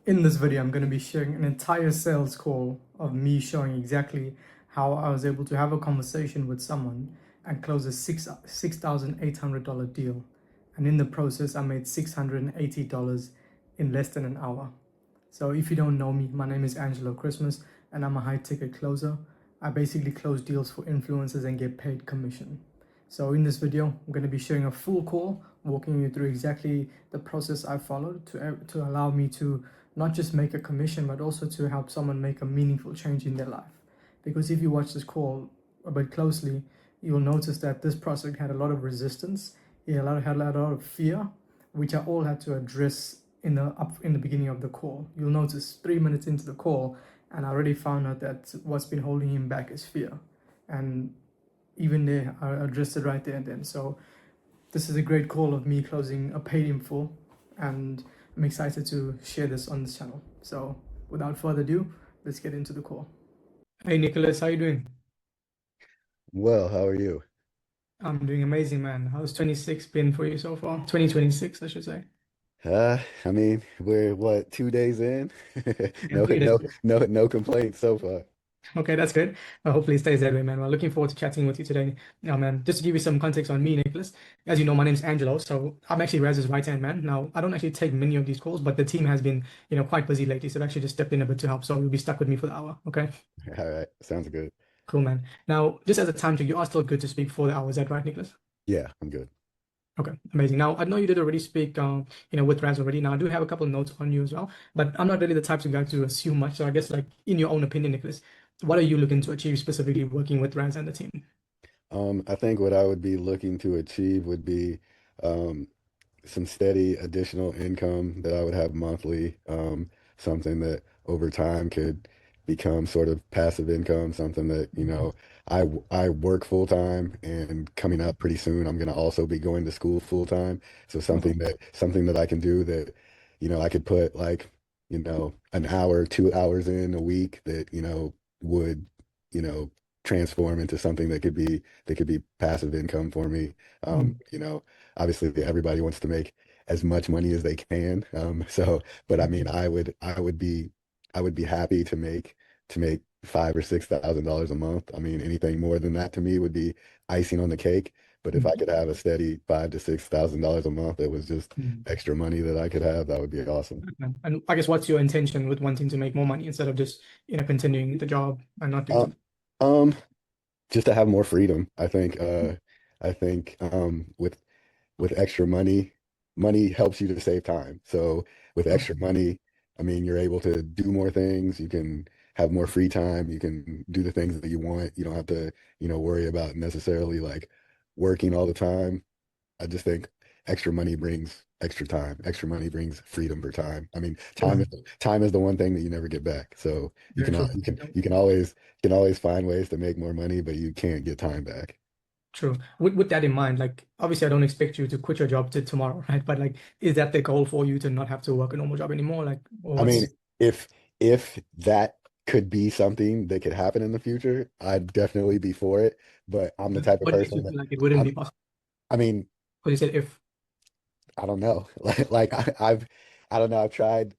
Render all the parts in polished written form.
In this video, I'm going to be sharing an entire sales call of me showing exactly how I was able to have a conversation with someone and close a $6,800 deal. And in the process, I made $680 in less than an hour. So if you don't know me, my name is Angelo Christmas and I'm a high ticket closer. I basically close deals for influencers and get paid commission. So in this video, I'm going to be sharing a full call, walking you through exactly the process I followed to allow me to not just make a commission, but also to help someone make a meaningful change in their life. Because if you watch this call a bit closely, you'll notice that this prospect had a lot of resistance. He had a lot of fear, which I all had to address in the beginning of the call. You'll notice 3 minutes into the call, and I already found out that what's been holding him back is fear. And even there, I addressed it right there and then. So this is a great call of me closing a paid in full, and I'm excited to share this on this channel. So without further ado, let's get into the call. Hey Nicholas, how you doing? Well, how are you? I'm doing amazing, man. How's 26 been for you so far? 2026, I should say. I mean, we're what, 2 days in? Yeah, No, 3 days. no, no complaints so far. Okay, that's good. Hopefully it stays that way, man. Well, looking forward to chatting with you today. Now, man, just to give you some context on me, Nicholas, as you know, my name's Angelo, so I'm actually Raz's right-hand man. Now, I don't actually take many of these calls, but the team has been, quite busy lately, so I've actually just stepped in a bit to help, so you'll be stuck with me for the hour, okay? All right, sounds good. Cool, man. Now, just as a time check, you are still good to speak for the hour, is that right, Nicholas? Yeah, I'm good. Okay, amazing. Now, I know you did already speak, with Raz already. Now, I do have a couple of notes on you as well, but I'm not really the type of guy to assume much. So I guess, like, in your own opinion, Nicholas, what are you looking to achieve specifically working with Raz and the team? I think what I would be looking to achieve would be um, some steady additional income that I would have monthly, something that over time could become sort of passive income, something that, I work full time and coming up pretty soon, I'm going to also be going to school full time. So Okay. something that I can do that, I could put like, an hour, 2 hours in a week that, would, you know, transform into something that could be passive income for me. Mm. Obviously everybody wants to make as much money as they can. But I mean, I would be happy to make $5,000 or $6,000 a month. I mean, anything more than that to me would be icing on the cake. But if I could have a steady $5,000 to $6,000 a month, that was just Mm. extra money that I could have, that would be awesome. Okay. And I guess what's your intention with wanting to make more money instead of just, continuing the job and not doing Uh, something? um, just to have more freedom. I think with extra money, money helps you to save time. So with True. extra money, I mean, you're able to do more things. You can have more free time. You can do the things that you want. You don't have to, worry about necessarily like working all the time. I just think extra money brings extra time. Extra money brings freedom for time. I mean, True. time is the one thing that you never get back. So you Very can al- true. you can always find ways to make more money, but you can't get time back. True. With that in mind, like obviously I don't expect you to quit your job to tomorrow, right? But like, is that the goal for you to not have to work a normal job anymore? Like, or I mean, what's if that could be something that could happen in the future, I'd definitely be for it. But I'm the type of what makes you person that feel like it wouldn't I'm, be possible? I mean, Because you said if. I don't know. I don't know.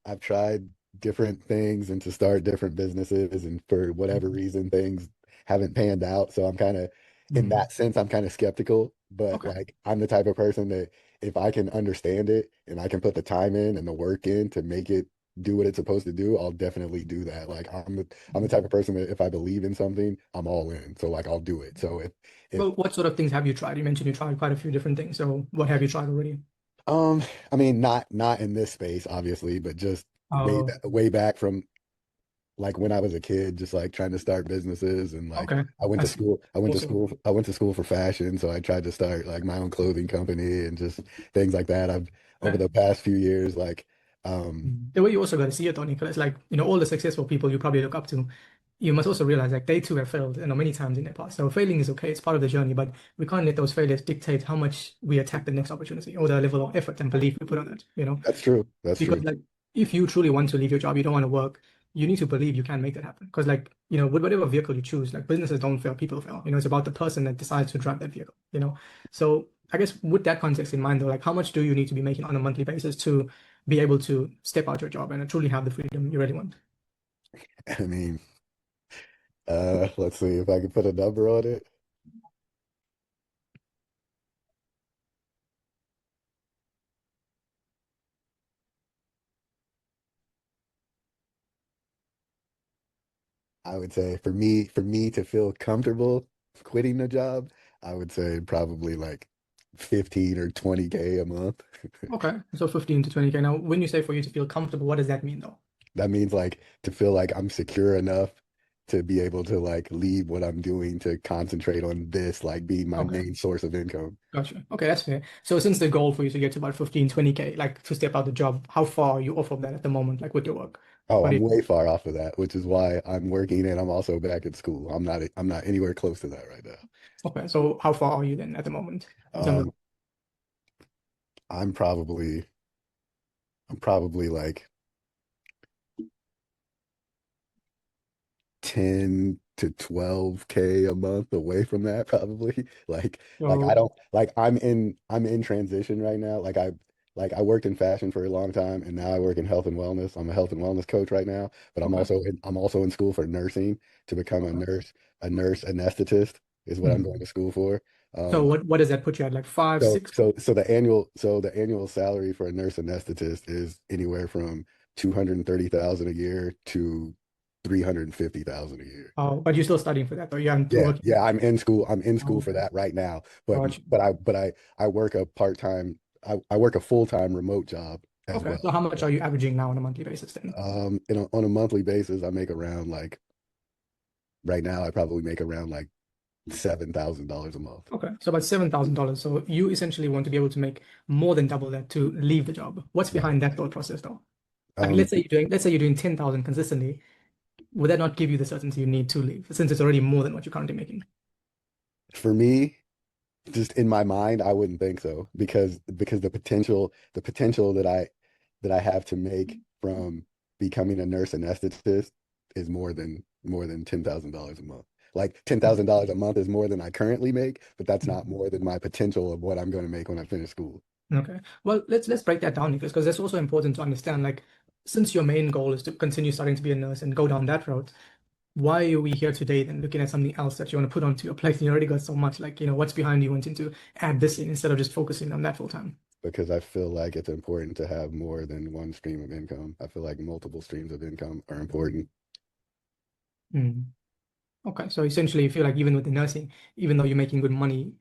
I've tried different things and to start different businesses, and for whatever reason, things haven't panned out. So in Mm. that sense, I'm kind of skeptical. But Okay. like, I'm the type of person that if I can understand it and I can put the time in and the work in to make it do what it's supposed to do, I'll definitely do that. Like, I'm the type of person that if I believe in something, I'm all in. So like, I'll do it. So if Well, what sort of things have you tried? You mentioned you tried quite a few different things. So what have you tried already? Um, I mean, not in this space, obviously, but just Oh, way back from like when I was a kid, just like trying to start businesses and like okay. I went I to see. school, I went to Also, school, I went to school for fashion, so I tried to start like my own clothing company and just things like that. I've over okay. the past few years, like, The way you also got to see it, Tony, because like, all the successful people you probably look up to, you must also realize like they too have failed, many times in their past. So failing is okay, it's part of the journey, but we can't let those failures dictate how much we attack the next opportunity or the level of effort and belief we put on it. that's true. That's Because true. like if you truly want to leave your job, you don't want to work, you need to believe you can make that happen. Because like, with whatever vehicle you choose, like businesses don't fail, people fail. It's about the person that decides to drive that vehicle. So I guess with that context in mind though, like how much do you need to be making on a monthly basis to be able to step out your job and truly have the freedom you really want? I mean, let's see if I can put a number on it. I would say for me to feel comfortable quitting the job, I would say probably like 15 or 20K a month. Okay, so 15 to 20K. Now, when you say for you to feel comfortable, what does that mean though? That means like to feel like I'm secure enough to be able to like leave what I'm doing to concentrate on this, like being my Okay, main source of income. gotcha. Okay, that's fair. So since the goal for you to get to about 15, 20K, like to step out the job, how far are you off of that at the moment, like with your work? Oh, What do I'm you, way far off of that, which is why I'm working and I'm also back at school. I'm not anywhere close to that right okay, so how far are you then at the moment now. in terms of, I'm probably like 10 to 12K a month away from that probably. Like I so, don't like I'm in transition right now. I worked in fashion for a long time and now I work in health and wellness. I'm a health and wellness coach right now, but okay, I'm also in school for nursing to become okay. a nurse anesthetist is what I'm going Mhm. to school for. So Um what does that put you at, like five, so six? the annual salary for a nurse anesthetist is anywhere from 230,000 a year to 350,000 a year. Oh, but you're still studying for that, though. You haven't Yeah, worked. yeah, I'm in school. I'm in Oh, school for okay, that right now. gotcha. I work a part-time I work a full-time remote job as Okay, well. so how much are you averaging now on a monthly basis then? On a monthly basis, I make around like right now I probably make around like $7,000 a month. Okay, so about $7,000. So you essentially want to be able to make more than double that to leave the job. What's Right. behind that thought process, though? Like, Um, let's say you're doing 10,000 consistently. Would that not give you the certainty you need to leave, since it's already more than what you're currently making? for me, just in my mind, I wouldn't think so because the potential that I have to make from becoming a nurse anesthetist is more than $10,000 a month. Like $10,000 a month is more than I currently make, but that's not Mhm. more than my potential of what I'm going to make when I finish school. Okay. Well, let's break that down, Nicholas, because that's also important to understand. Like, since your main goal is to continue studying to be a nurse and go down that route, why are we here today then looking at something else that you want to put onto your plate? You already got so much, like, what's behind you wanting to add this in instead of just focusing on that full time? Because I feel like it's important to have more than one stream of income. I feel like multiple streams of income are important. Mm. Okay, so essentially, you feel like even with the nursing, even though you're making good money,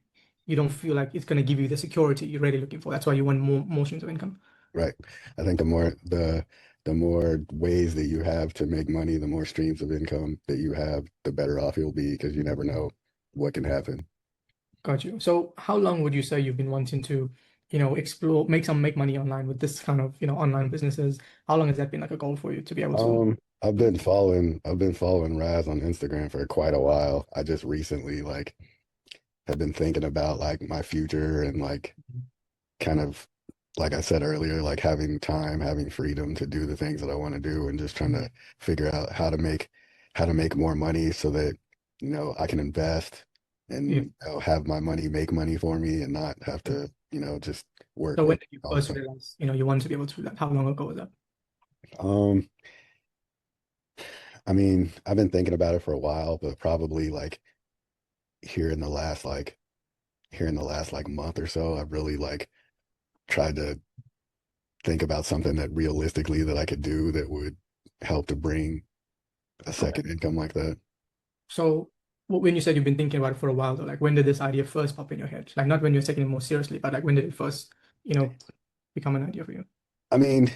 you don't feel like it's going to give you the security you're really looking for. That's why you want more streams of income. Right. I think the more ways that you have to make money, the more streams of income that you have, the better off you'll be because you never know what can happen. Got you. So how long would you say you've been wanting to, explore, make money online with this kind of, online businesses? How long has that been like a goal for you to be able to? I've been following Raz on Instagram for quite a while. I just recently like have been thinking about like my future and like kind of like I said earlier, like having time, having freedom to do the things that I want to do and just trying to figure out how to make more money so that, I can invest Yeah. and have my money make money for me and not have to, just So when work did you all the first time. realize, you want to be able to do that? How long ago was that? Um, I mean, I've been thinking about it for a while, but probably like here in the last like here in the last like month or so, I've really like tried to think about something that realistically that I could do that would help to bring a Okay. second income like that. So when you said you've been thinking about it for a while, though, like when did this idea first pop in your head? Like not when you're taking it more seriously, but like when did it first, become an idea for you? I mean,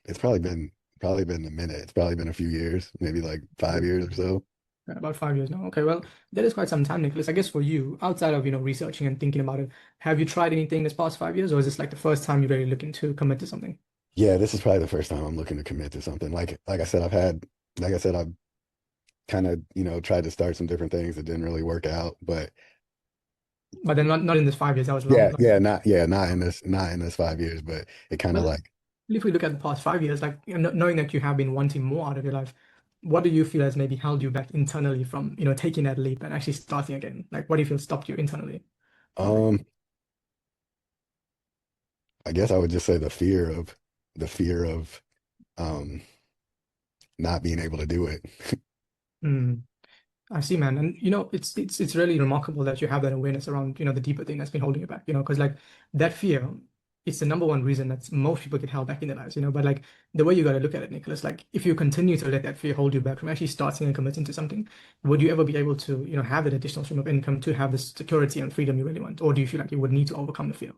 it's probably been a minute. It's probably been a few years, maybe like 5 years or so. About 5 years now. Okay, well, that is quite some time, Nicholas. I guess for you, outside of, researching and thinking about it, have you tried anything this past 5 years, or is this like the first time you're really looking to commit to something? Yeah, this is probably the first time I'm looking to commit to something. Like I said, I've kind of, tried to start some different things that didn't really work out. But But then not in this 5 years, that was long. not in this 5 years, but it kind of Well, like if we look at the past 5 years, like knowing that you have been wanting more out of your life, what do you feel has maybe held you back internally from, taking that leap and actually starting again? Like, what do you feel stopped you internally from um I guess I would just say the fear of um not being able to do it. Mm. I see, man. And it's really remarkable that you have that awareness around, the deeper thing that's been holding you back, because like that fear, it's the number one reason that most people get held back in their lives. But like the way you got to look at it, Nicholas, like if you continue to let that fear hold you back from actually starting and committing to something, would you ever be able to, have that additional stream of income to have the security and freedom you really want? Or do you feel like you would need to overcome the fear?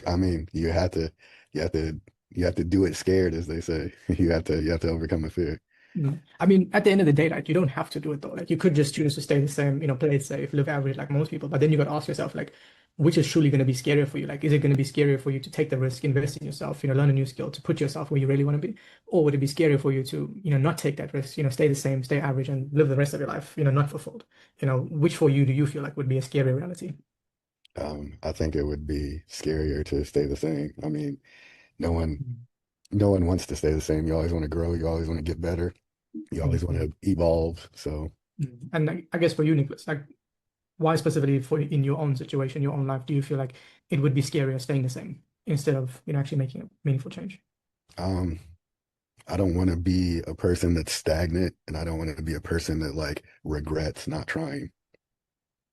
I mean, you have to, you have to do it scared, as they say. You have to overcome the fear. I mean, at the end of the day, like you don't have to do it though. Like you could just choose to stay the same, play it safe, live average like most people. But then you got to ask yourself, like, which is truly going to be scarier for you? Like, is it going to be scarier for you to take the risk, invest in yourself, learn a new skill to put yourself where you really want to be? Or would it be scarier for you to, not take that risk, stay the same, stay average and live the rest of your life, not fulfilled? Which for you do you feel like would be a scarier reality? I think it would be scarier to stay the same. I mean, no one, no one wants to stay the same. You always want to grow. You always want to get better. You always want to evolve. So, And I guess for you, Nicholas, like why specifically for in your own situation, your own life, do you feel like it would be scarier staying the same instead of actually making a meaningful change? um, I don't want to be a person that's stagnant, and I don't want to be a person that like regrets not trying.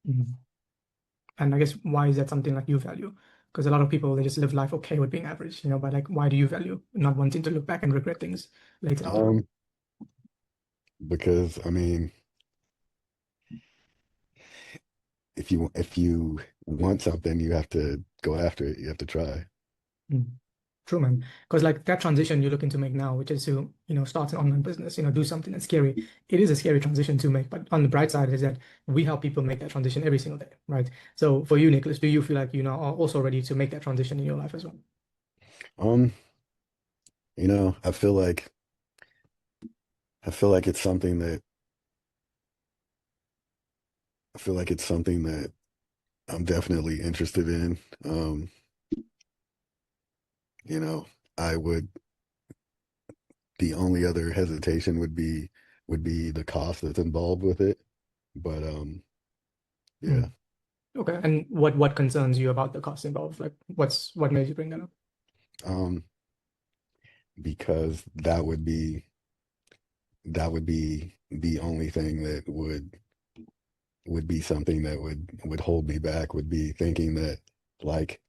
Mhm. And I guess why is that something like you value? Because a lot of people they just live life okay with being average, but like why do you value not wanting to look back and regret things later down the road? Um, because I mean, if you want something, you have to go after it. You have to try. Mm. True, man. Because like that transition you're looking to make now, which is to, start an online business, do something that's scary. It is a scary transition to make, but on the bright side is that we help people make that transition every single day, right? So for you, Nicholas, do you feel like are also ready to make that transition in your life as well? Um, I feel like it's something that I feel like it's something that I'm definitely interested in. Um, you know, I would the only other hesitation would be the cost that's involved with it. But yeah. Mm. Okay. And what concerns you about the cost involved? Like what made you bring that up? Um, because that would be the only thing that would be something that would hold me back, would be thinking that like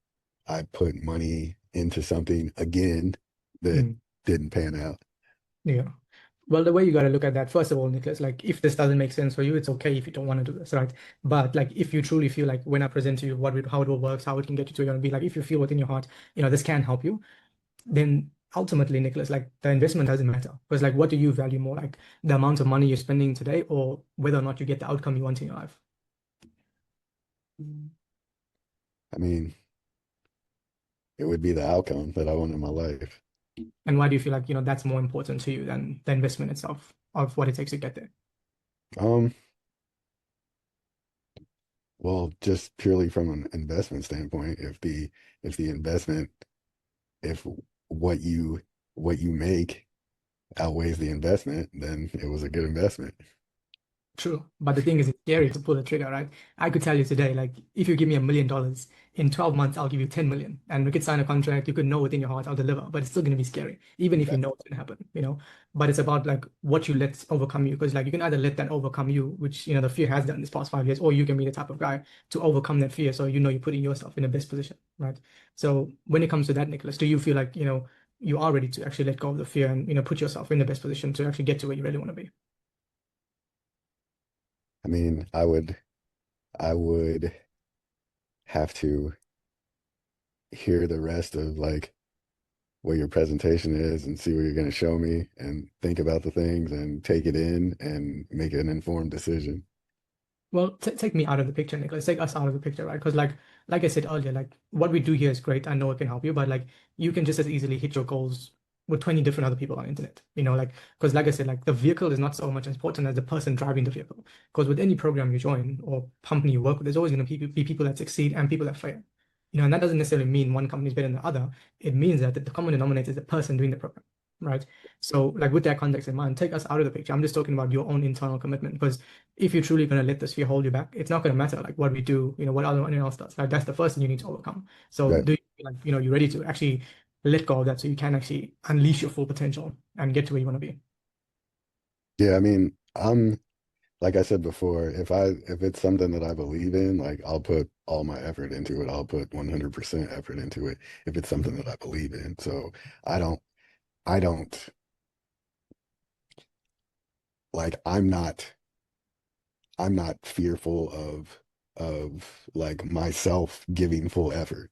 I put money into something again that Mm. didn't pan out. Yeah. Well, the way you got to look at that, first of all, Nicholas, like if this doesn't make sense for you, it's okay if you don't want to do this, right? But like if you truly feel like when I present to you how it will works, how it can get you to where you want to be, like if you feel within your heart, this can help you, then ultimately, Nicholas, like the investment doesn't matter. Because like what do you value more, like the amount of money you're spending today or whether or not you get the outcome you want in your life? I mean, it would be the outcome that I want in my life. And why do you feel like, that's more important to you than the investment itself of what it takes to get there? Um, well, just purely from an investment standpoint, if the investment, if what you what you make outweighs the investment, then it was a good investment. True. But the thing is, it's scary to pull the trigger, right? I could tell you today, like, if you give me $1 million, in 12 months, I'll give you 10 million. And we could sign a contract. You could know within your heart I'll deliver, but it's still going to be scary, even if you That, know it's going to happen. But it's about like what you let overcome you. Because like you can either let that overcome you, which, the fear has done this past 5 years, or you can be the type of guy to overcome that fear. So, you're putting yourself in the best position, right? So when it comes to that, Nicholas, do you feel like, you are ready to actually let go of the fear and, put yourself in the best position to actually get to where you really want to be? I mean, I would have to hear the rest of like what your presentation is and see what you're going to show me and think about the things and take it in and make an informed decision. Well, t take me out of the picture, Nicholas. Take us out of the picture, right? Because like I said earlier, like what we do here is great. I know it can help you, but like you can just as easily hit your goals with 20 different other people on the internet. Like because like I said, like the vehicle is not so much important as the person driving the vehicle. Because with any program you join or company you work with, there's always going to be people that succeed and people that fail. And that doesn't necessarily mean one company is better than the other. It means that the common denominator is the person doing the program. right? So, like with that context in mind, take us out of the picture. I'm just talking about your own internal commitment because if you're truly going to let this fear hold you back, it's not going to matter like what we do, what anyone else does. Like that's the first thing you need to overcome. So, Right. do you feel like you're ready to actually let go of that so you can actually unleash your full potential and get to where you want to be? Yeah, I mean, I'm like I said before, if it's something that I believe in, like I'll put all my effort into it. I'll put 100% effort into it if it's something that I believe in. So I don't I don't like I'm not fearful of like myself giving full effort.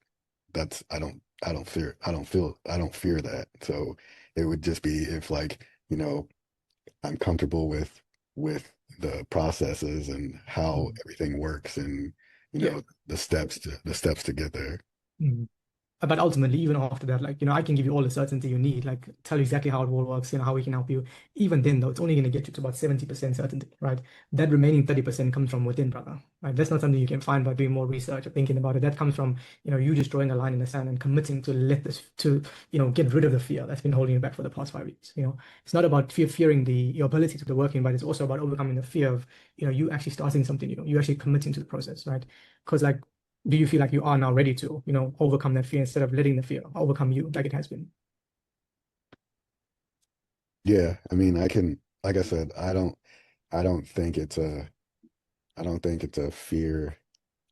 That's I don't fear that. So it would just be if like, I'm comfortable with the processes and how Mhm. everything works and Yeah. the steps to get there. Mhm. But ultimately, even after that, like, I can give you all the certainty you need, like tell you exactly how it all works, how we can help you. Even then, though, it's only going to get you to about 70% certainty, right? That remaining 30% comes from within, brother, right? That's not something you can find by doing more research or thinking about it. That comes from, you just drawing a line in the sand and committing to let this, to, get rid of the fear that's been holding you back for the past 5 weeks. It's not about fearing your ability to do the working, but it's also about overcoming the fear of, you actually starting something new, you actually committing to the process, right? Because like, do you feel like you are now ready to, overcome that fear instead of letting the fear overcome you like it has been? Yeah, I mean, like I said, I don't think it's a, I don't think it's a fear.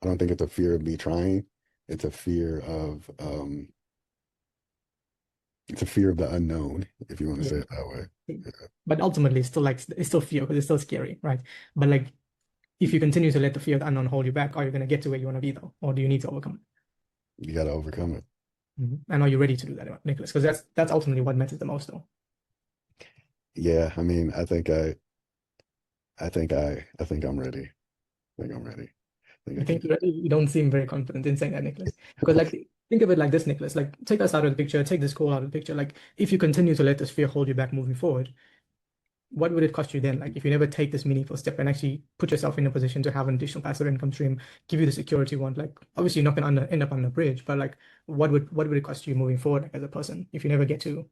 I don't think it's a fear of me trying. It's a fear of, it's a fear of the unknown, if you want to Yeah. say it that way. But ultimately, it's still like it's still fear because it's still scary, right? But like, if you continue to let the fear of the unknown hold you back, are you going to get to where you want to be though, or do you need to overcome You got to overcome it. it? And are you ready to do that, Nicholas? Because that's ultimately what matters the most, though. Yeah, I mean, I think I'm ready. I think I'm ready. I think You I can think do you don't seem very confident in saying that, Nicholas. Because like, think of it like this, Nicholas. Like, take us out of the picture, take this call out of the picture. Like, if you continue to let this fear hold you back moving forward, what would it cost you then? Like if you never take this meaningful step and actually put yourself in a position to have an additional passive income stream, give you the security you want, like obviously you're not going to end up on the bridge, but like what would it cost you moving forward like, as a person if you never No, get to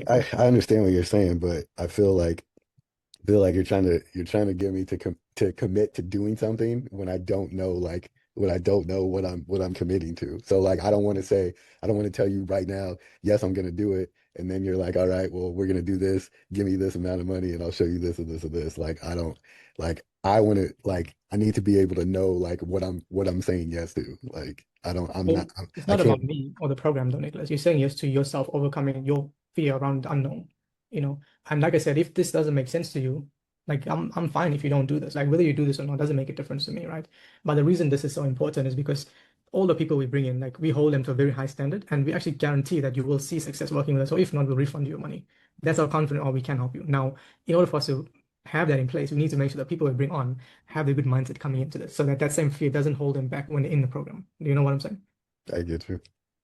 I understand what you're saying, but I feel like you're trying to get me to commit to doing something when I don't know when I don't know what I'm committing to. So like I don't want to tell you right now, yes, I'm gonna do it, and then you're like, all right, well, we're gonna do this. Give me this amount of money, and I'll show you this and this and this. Like I don't I want to I need to be able to know like what I'm saying yes to. Like I don't I'm well, not it's I not about can't. me or the program though, Nicholas. You're saying yes to yourself overcoming your fear around the unknown, And like I said, if this doesn't make sense to you, like I'm fine if you don't do this. Like whether you do this or not doesn't make a difference to me, right? But the reason this is so important is because all the people we bring in, like we hold them to a very high standard and we actually guarantee that you will see success working with us, or if not, we'll refund you your money. That's how confident or we can help you. Now, in order for us to have that in place, we need to make sure that people we bring on have the good mindset coming into this so that that same fear doesn't hold them back when they're in the program. Do you know what I'm saying? I get you.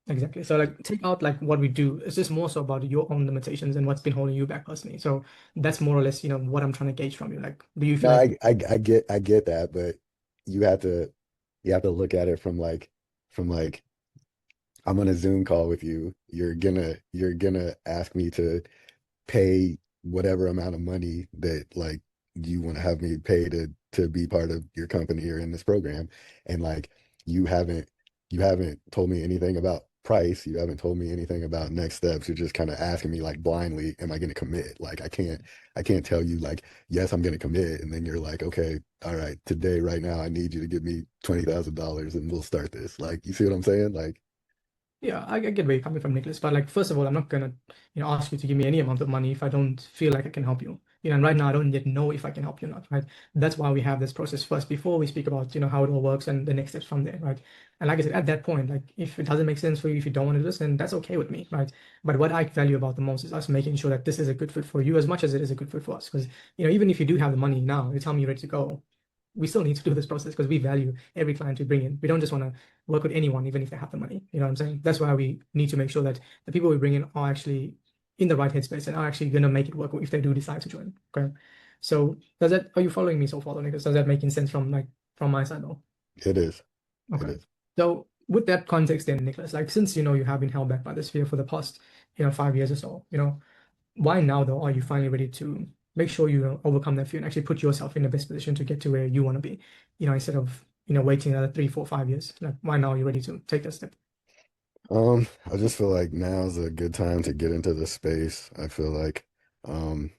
Exactly. So like take out like what we do. It's just more so about your own limitations and what's been holding you back personally. So that's more or less, what I'm trying to gauge from you. Like, do you feel No, like I get that, but you have to you have to look at it from like I'm on a Zoom call with you. You're gonna ask me to pay whatever amount of money that like you want to have me pay to be part of your company or in this program, and like you haven't you haven't told me anything about price. You haven't told me anything about next steps. You're just kind of asking me like blindly, am I going to commit? Like I can't tell you like yes, I'm going to commit, and then you're like, okay, all right, today right now I need you to give me $20,000 and we'll start this. Like you see what I'm saying? Like yeah, I get where you're coming from, Nicholas. But like, first of all, I'm not gonna, ask you to give me any amount of money if I don't feel like I can help you. And right now I don't yet know if I can help you or not, right? That's why we have this process first before we speak about, how it all works and the next steps from there, right? And like I said, at that point, like if it doesn't make sense for you, if you don't want to do this, then that's okay with me, right? But what I value about the most is us making sure that this is a good fit for you as much as it is a good fit for us. Because, even if you do have the money now, you tell me you're ready to go, we still need to do this process because we value every client we bring in. We don't just want to work with anyone, even if they have the money. You know what I'm saying? That's why we need to make sure that the people we bring in are actually in the right headspace and are actually going to make it work if they do decide to join. Okay. So are you following me so far, Nicholas? Does that making sense from my side though? it is. It Okay. is. So with that context then, Nicholas, like since you have been held back by this fear for the past 5 years or so, why now though are you finally ready to make sure you overcome that fear and actually put yourself in the best position to get to where you want to be, instead of waiting another 3, 4, 5 years? Like, why now are you ready to take that step? I just feel like now's a good time to get into this space. I feel like um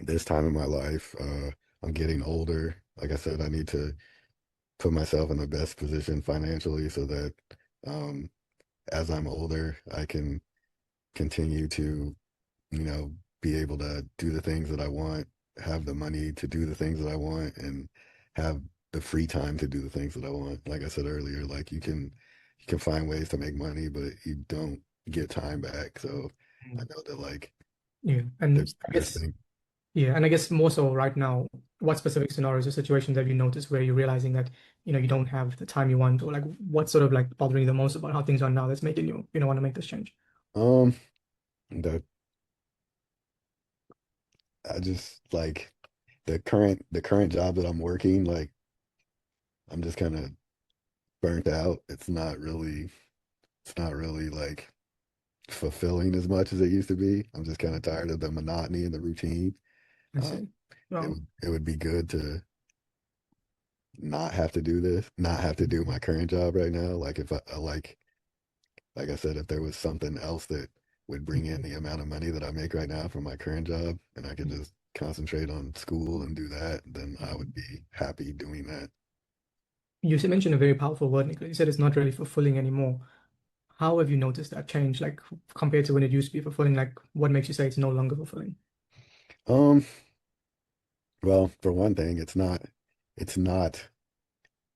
this time in my life, I'm getting older. Like I said, I need to put myself in the best position financially so that um as I'm older, I can continue to, you know, be able to do the things that I want, have the money to do the things that I want, and have the free time to do the things that I want. Like I said earlier, like you can find ways to make money, but you don't get time back. So I Mm. know that like Yeah, and I there's guess things. yeah, and I guess more so right now, what specific scenarios or situations have you noticed where you're realizing that you don't have the time you want, or like what's sort of like bothering you the most about how things are now that's making you want to make this change? Um that I just like the current job that I'm working, like I'm just kind of burnt out. It's not really like fulfilling as much as it used to be. I'm just kind of tired of the monotony and the routine. I Uh, see. it Well, would it would be good to not have to do this, not have to do my current job right now. Like if like I said, if there was something else that would bring in the amount of money that I make right now from my current job, and I could just concentrate on school and do that, then I would be happy doing that. you mentioned a very powerful word, Nicholas. You said it's not really fulfilling anymore. How have you noticed that change, like compared to when it used to be fulfilling? Like, what makes you say it's no longer fulfilling? Um, well, for one thing, it's not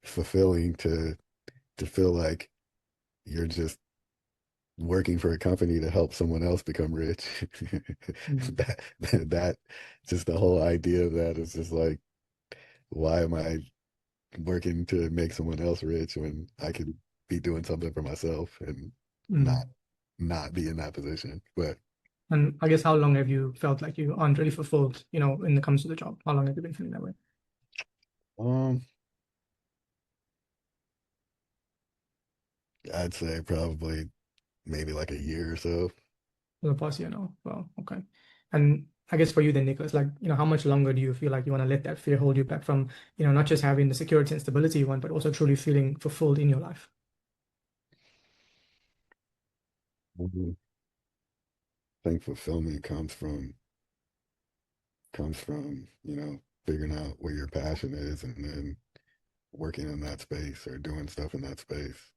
fulfilling to feel like you're just working for a company to help someone else become rich. Mm. That just the whole idea of that is just like, why am I working to make someone else rich when I could be doing something for myself and not Mm. not be in that position? But And I guess how long have you felt like you aren't really fulfilled, when it comes to the job? How long have you been feeling that way? um, I'd say probably maybe like a year or so. For the past year now? Well, okay. And I guess for you then, Nicholas, like, how much longer do you feel like you want to let that fear hold you back from, not just having the security and stability you want, but also truly feeling fulfilled in your life? Mhm. I think fulfillment comes from figuring out what your passion is and then working in that space or doing stuff in that space.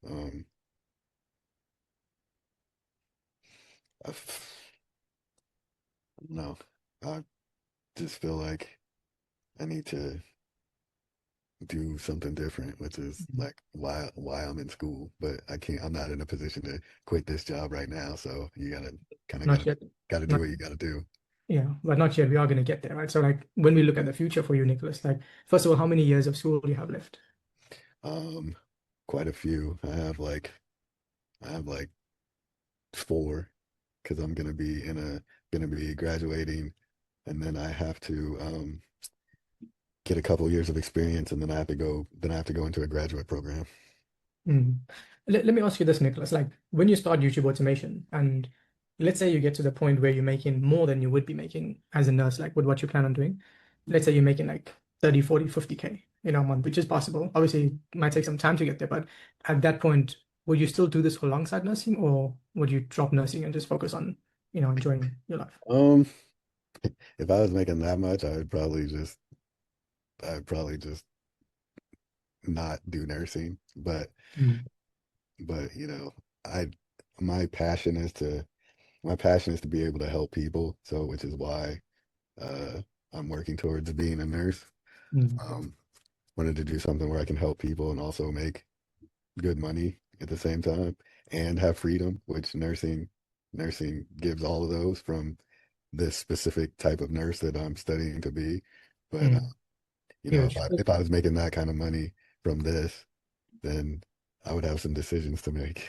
I don't know. I just feel like I need to do something different, which is Mhm. like why I'm in school. But I'm not in a position to quit this job right now. So you gotta kind of Not gotta yet. gotta do Not what you gotta do. Yeah, but not yet. We are going to get there, right? So, like, when we look at the future for you, Nicholas, like, first of all, how many years of school do you have left? Um, Quite a few. I have like four because I'm gonna be graduating, and then I have to get a couple years of experience, and then I have to go into a graduate program. Mm. Let me ask you this, Nicholas. Like, when you start YouTube automation, and let's say you get to the point where you're making more than you would be making as a nurse, like with what you plan on doing, let's say you're making like 30, 40, 50K in a month, which is possible. Obviously, it might take some time to get there, but at that point, would you still do this alongside nursing, or would you drop nursing and just focus on, enjoying your life? Um, if I was making that much, I'd probably just not do nursing. Mm. But I my passion is to my passion is to be able to help people. So which is why uh, I'm working towards being a nurse. Mm. Um, Wanted to do something where I can help people and also make good money at the same time and have freedom, which nursing gives all of those from this specific type of nurse that I'm studying to be. But Mm. if Huge. I was making that kind of money from this, then I would have some decisions to make.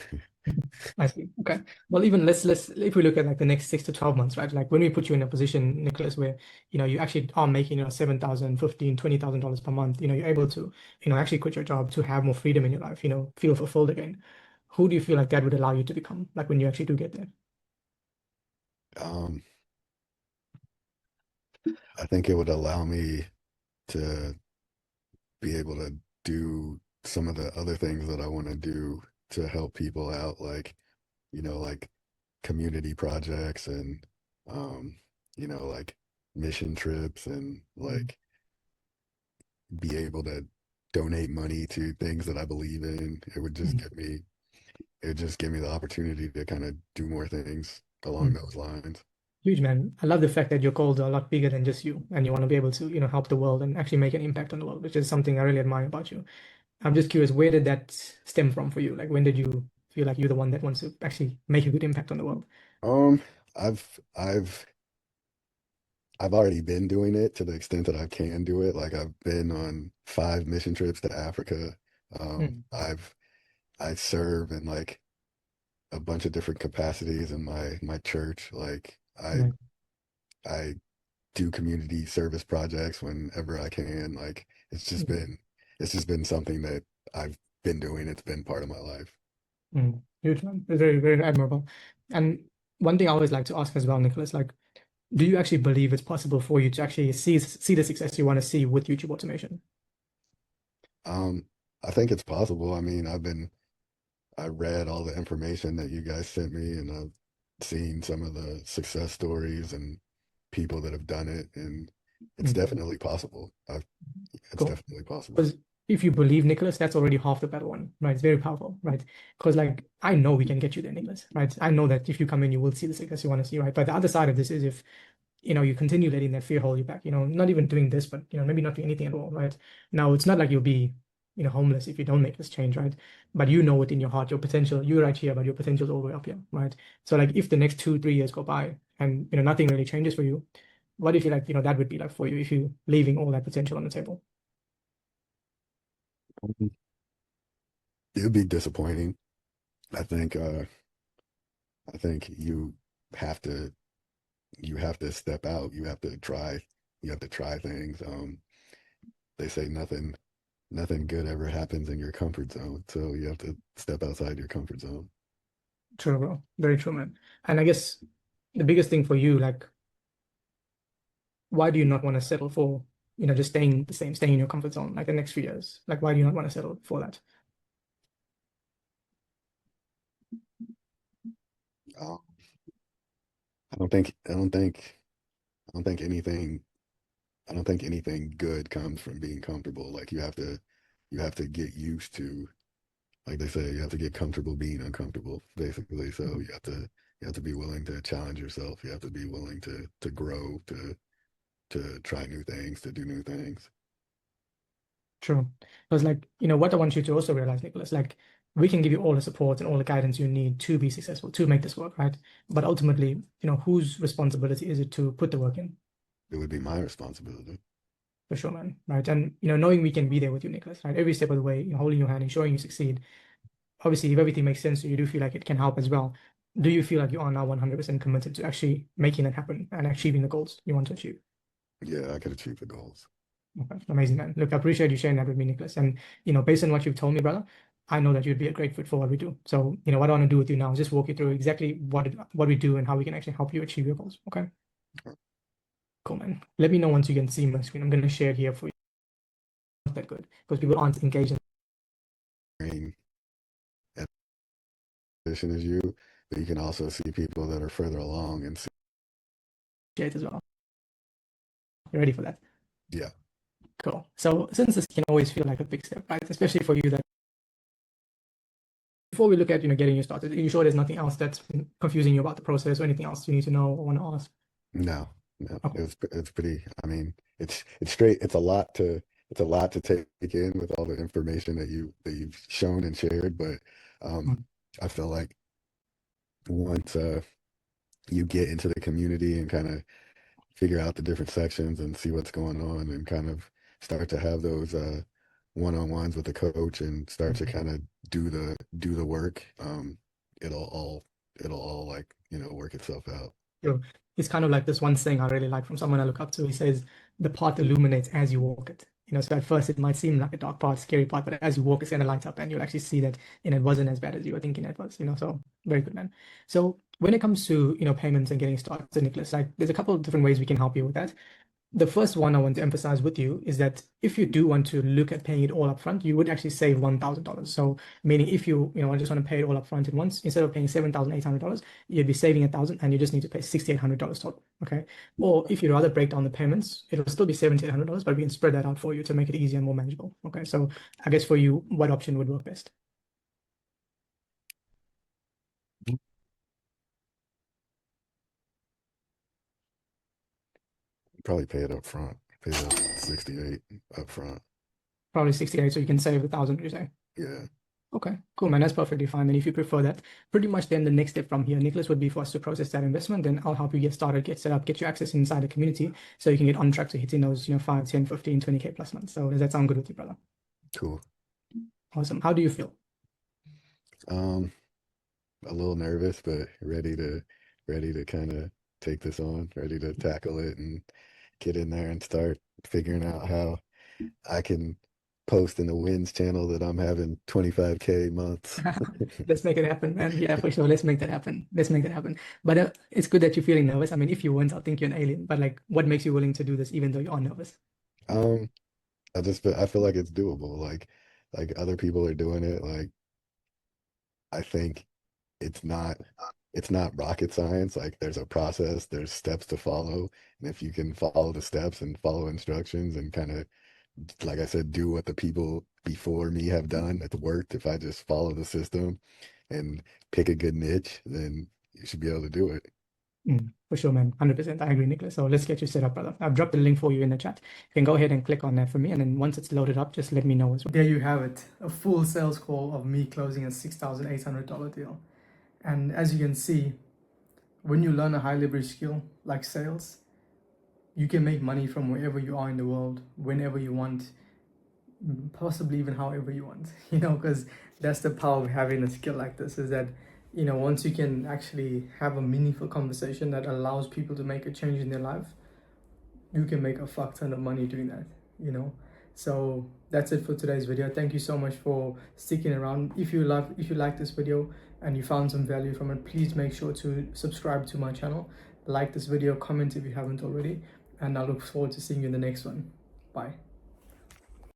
I see. Okay. Well, even let's if we look at like the next 6 to 12 months, right? Like when we put you in a position, Nicholas, where you actually are making 7,000, 15, $20,000 per month, you're able to, actually quit your job to have more freedom in your life, feel fulfilled again. Who do you feel like that would allow you to become, like when you actually do get there? Um, I think it would allow me to be able to do some of the other things that I want to do to help people out, like, like community projects and, um, like mission trips and Mm. like be able to donate money to things that I believe in. Mm. It would just give me the opportunity to kind of do more things along Mm. those lines. Huge, man. I love the fact that your goals are a lot bigger than just you, and you want to be able to, help the world and actually make an impact on the world, which is something I really admire about you. I'm just curious, where did that stem from for you? Like, when did you feel like you're the one that wants to actually make a good impact on the world? Um, I've I've I've already been doing it to the extent that I can do it. Like I've been on 5 mission trips to Africa. Mm. I serve in like a bunch of different capacities in my church. Like Right. I do community service projects whenever I can. Like it's just been something that I've been doing. It's been part of my life. Mm. Huge, man. It's very, very admirable. And one thing I always like to ask as well, Nicholas, like, do you actually believe it's possible for you to actually see the success you want to see with YouTube automation? Um, I think it's possible. I mean, I read all the information that you guys sent me, and I've seen some of the success stories and people that have done it, and it's Mm. definitely possible. It's Cool. definitely possible. Because if you believe Nicholas, that's already half the battle won, right? It's very powerful, right? Because like I know we can get you there, Nicholas, right? I know that if you come in, you will see the success you want to see, right? But the other side of this is if you continue letting that fear hold you back, not even doing this, but maybe not doing anything at all, right? Now it's not like you'll be, homeless if you don't make this change, right? But within your heart, your potential, you're right here, but your potential is all the way up here, right? So like if the next 2, 3 years go by and nothing really changes for you, what do you feel like, that would be like for you if you leaving all that potential on the table? It would be disappointing. I think I think have to you have to step out. You have to try things. They say nothing good ever happens in your comfort zone. So you have to step outside your comfort zone. True, bro. Very true, man. And I guess the biggest thing for you, like, why do you not want to settle for, just staying the same, staying in your comfort zone, like the next few years? Like, why do you not want to settle for that? Um, I don't think anything I don't think anything good comes from being comfortable. Like you have to get used to, like they say, you have to get comfortable being uncomfortable, basically. So Mhm. you have to be willing to challenge yourself. You have to be willing to grow, to try new things, to do new things. True. Because, like, what I want you to also realize, Nicholas, like, we can give you all the support and all the guidance you need to be successful, to make this work, right? But ultimately, whose responsibility is it to put the work in? It would be my responsibility. For sure, man. Right. And, knowing we can be there with you, Nicholas, right? Every step of the way, holding your hand, ensuring you succeed. Obviously, if everything makes sense, you do feel like it can help as well. Do you feel like you are now 100% committed to actually making that happen and achieving the goals you want to achieve? Yeah, I could achieve the goals. Okay, amazing, man. Look, I appreciate you sharing that with me, Nicholas. And, based on what you've told me, brother, I know that you'd be a great fit for what we do. So, what I want to do with you now is just walk you through exactly what we do and how we can actually help you achieve your goals. Okay, cool, man. Let me know once you can see my screen. I'm going to share it here for you. Not that good because people aren't engaged in Same position as you, but you can also see people that are further along and see, it as well. You ready for that? yeah, Cool. So, since this can always feel like a big step, right? Especially for you that before we look at getting you started, are you sure there's nothing else that's been confusing you about the process or anything else you need to know or want to ask? no, no, Okay. it's pretty. I mean, it's straight. It's a lot to take in with all the information that you've shown and shared. But um, Mm. I feel like once you get into the community and kind of figure out the different sections and see what's going on and kind of start to have those one-on-ones with the coach and start to kind of do the work, it'll all it'll all like, work itself out. It's kind of like this one saying I really like from someone I look up to. He says, the path illuminates as you walk it. So at first it might seem like a dark part, scary part, but as you walk, it's gonna light up, and you'll actually see that it wasn't as bad as you were thinking it was. So very good, man. So when it comes to payments and getting started, Nicholas, like there's a couple of different ways we can help you with that. The first one I want to emphasize with you is that if you do want to look at paying it all up front, you would actually save $1,000. So meaning if you just want to pay it all up front at once, instead of paying $7,800, you'd be saving 1,000 and you just need to pay $6,800 total. Okay. Or if you rather break down the payments, it'll still be $7,800, but we can spread that out for you to make it easier and more manageable. Okay. So I guess for you, what option would work best? Probably pay it up front. Pay the 68 up front. Probably 68, so you can save 1,000, you say? Yeah. Okay, cool, man. That's perfectly fine. And if you prefer that, pretty much then the next step from here, Nicholas, would be for us to process that investment. Then I'll help you get started, get set up, get you access inside the community so you can get on track to hitting those, 5, 10, 15, 20K plus months. So does that sound good with you, brother? Cool. Awesome. How do you feel? A little nervous, but ready to kind of take this on, ready to tackle it and get in there and start figuring out how I can post in the wins channel that I'm having 25K months. Let's make it happen, man. Yeah, for sure. Let's make that happen. Let's make that happen. But it's good that you're feeling nervous. I mean, if you weren't, I'll think you're an alien. But like, what makes you willing to do this even though you are nervous? I feel like it's doable. Like other people are doing it. Like I think it's not rocket science. Like there's a process, there's steps to follow. And if you can follow the steps and follow instructions and kind of, like I said, do what the people before me have done, it's worked. If I just follow the system and pick a good niche, then you should be able to do it. For sure, man. 100%. I agree, Nicholas. So let's get you set up, brother. I've dropped the link for you in the chat. You can go ahead and click on that for me. And then once it's loaded up, just let me know as well. There you have it. A full sales call of me closing a $6,800 deal. And as you can see, when you learn a high leverage skill like sales, you can make money from wherever you are in the world, whenever you want, possibly even however you want, because that's the power of having a skill like this, is that, once you can actually have a meaningful conversation that allows people to make a change in their life, you can make a fuck ton of money doing that, So that's it for today's video. Thank you so much for sticking around. If you like this video and you found some value from it, please make sure to subscribe to my channel, like this video, comment if you haven't already, and I look forward to seeing you in the next one. Bye.